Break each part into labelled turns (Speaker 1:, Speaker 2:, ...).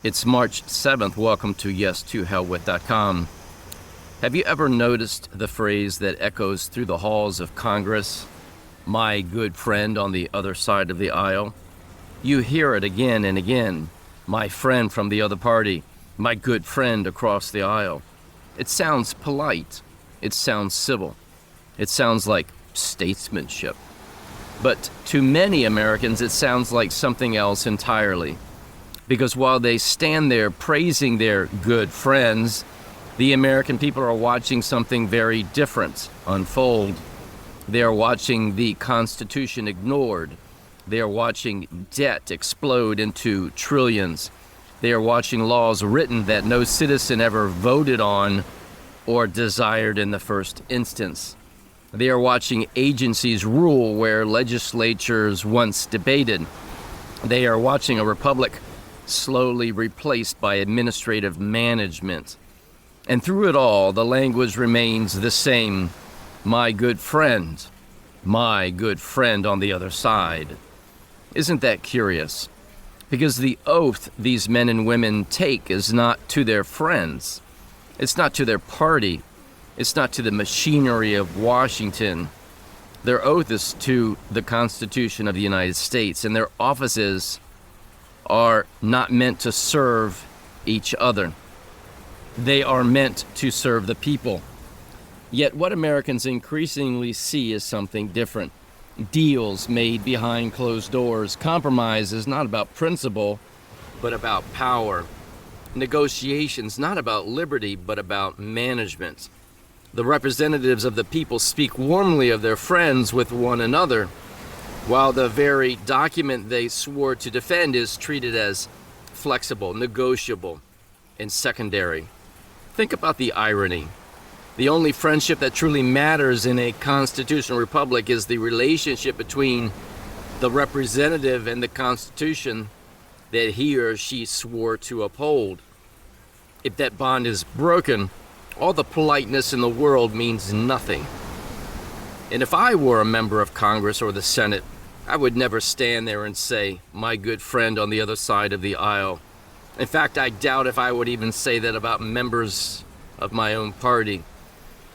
Speaker 1: It's March 7th. Welcome to yes2hellwith.com. Have you ever noticed the phrase that echoes through the halls of Congress, "My good friend on the other side of the aisle"? You hear it again and again. My friend from the other party, my good friend across the aisle. It sounds polite. It sounds civil. It sounds like statesmanship. But to many Americans, it sounds like something else entirely. Because while they stand there praising their good friends, the American people are watching something very different unfold. They are watching the Constitution ignored. They are watching debt explode into trillions. They are watching laws written that no citizen ever voted on or desired in the first instance. They are watching agencies rule where legislatures once debated. They are watching a republic slowly replaced by administrative management. And through it all, the language remains the same. My good friend on the other side. Isn't that curious? Because the oath these men and women take is not to their friends. It's not to their party. It's not to the machinery of Washington. Their oath is to the Constitution of the United States, and their offices are not meant to serve each other. They are meant to serve the people. Yet what Americans increasingly see is something different. Deals made behind closed doors. Compromise is not about principle, but about power. Negotiations not about liberty, but about management. The representatives of the people speak warmly of their friends with one another, while the very document they swore to defend is treated as flexible, negotiable, and secondary. Think about the irony. The only friendship that truly matters in a constitutional republic is the relationship between the representative and the Constitution that he or she swore to uphold. If that bond is broken, all the politeness in the world means nothing. And if I were a member of Congress or the Senate, I would never stand there and say, my good friend on the other side of the aisle. In fact, I doubt if I would even say that about members of my own party.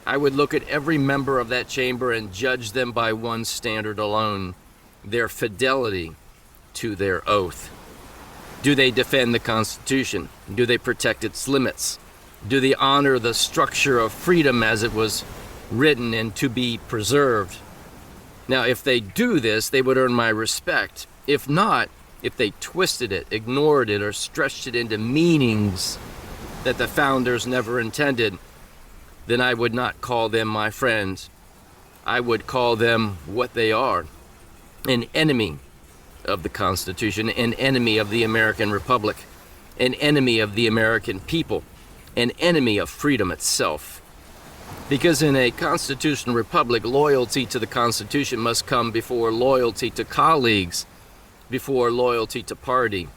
Speaker 1: I would look at every member of that chamber and judge them by one standard alone, their fidelity to their oath. Do they defend the Constitution? Do they protect its limits? Do they honor the structure of freedom as it was written and to be preserved? Now, if they do this, they would earn my respect. If not, if they twisted it, ignored it, or stretched it into meanings that the founders never intended, then I would not call them my friends. I would call them what they are, an enemy of the Constitution, an enemy of the American Republic, an enemy of the American people, an enemy of freedom itself. Because in a constitutional republic, loyalty to the Constitution must come before loyalty to colleagues, before loyalty to party,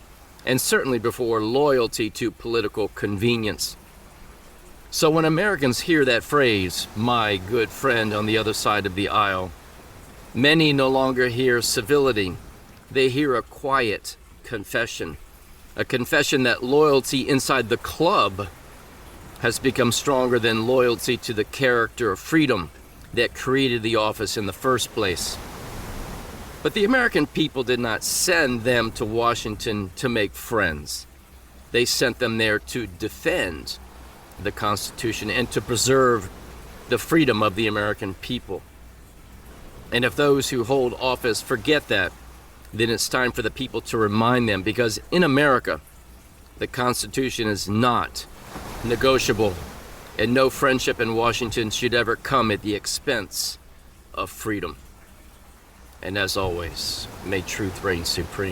Speaker 1: and certainly before loyalty to political convenience. So when Americans hear that phrase, my good friend on the other side of the aisle, many no longer hear civility. They hear a quiet confession, a confession that loyalty inside the club has become stronger than loyalty to the character of freedom that created the office in the first place. But the American people did not send them to Washington to make friends. They sent them there to defend the Constitution and to preserve the freedom of the American people. And if those who hold office forget that, then it's time for the people to remind them, because in America, the Constitution is not negotiable, and no friendship in Washington should ever come at the expense of freedom. And as always, may truth reign supreme.